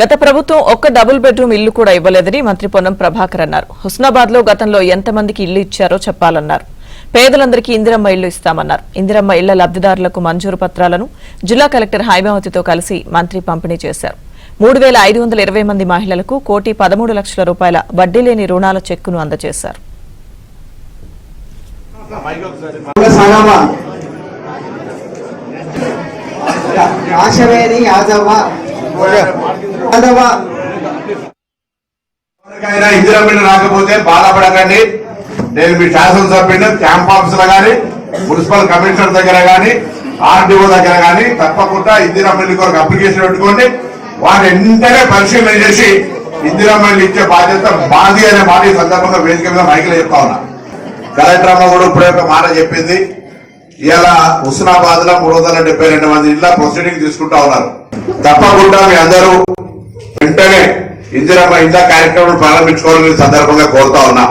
గత ప్రభుత్వం ఒక్క డబుల్ బెడ్రూమ్ ఇల్లు కూడా ఇవ్వలేదని మంత్రి పొన్నం ప్రభాకర్ అన్నారు. హుస్నాబాద్ లో గతంలో ఎంతమందికి ఇల్లు ఇచ్చారో చెప్పాలన్నారు. పేదలందరికీ ఇందిరమ్మ ఇల్లు ఇస్తామన్నారు. ఇందిరమ్మ ఇళ్ల లబ్దిదారులకు మంజూరు పత్రాలను జిల్లా కలెక్టర్ హైమావతితో కలిసి మంత్రి పంపిణీ చేశారు. 3520 మంది మహిళలకు 1,13,00,000 రూపాయల వడ్డీ లేని రుణాల చెక్కును అందజేశారు. ఇందిరమ్మ రాకపోతే బాధపడకండి. నేను మీ శాసనసభ్యుని క్యాంప్ ఆఫీసులో గానీ, మున్సిపల్ కమిషనర్ దగ్గర గానీ, ఆర్డీఓ దగ్గర గానీ తప్పకుండా ఇందిరమ్మ కొరకు అప్లికేషన్ పెట్టుకోండి. వారు వెంటనే పరిశీలన చేసి ఇందిరమ్మ ఇచ్చే బాధ్యత మాది అనే మాట ఈ సందర్భంగా వేదిక మీద మైకిలో చెప్తా ఉన్నా. కలెక్టర్ అమ్మ కూడా ఇప్పుడే ఒక మాట చెప్పింది. ఇలా హుస్నాబాద్ లో 372 మంది ఇళ్ళ ప్రొసీడింగ్ తీసుకుంటా ఉన్నారు. తప్పకుండా మీ అందరూ వెంటనే ఇందిరమ్మ ఇంత కార్యక్రమం ప్రారంభించుకోవాలని సందర్భంగా కోరుతా ఉన్నా.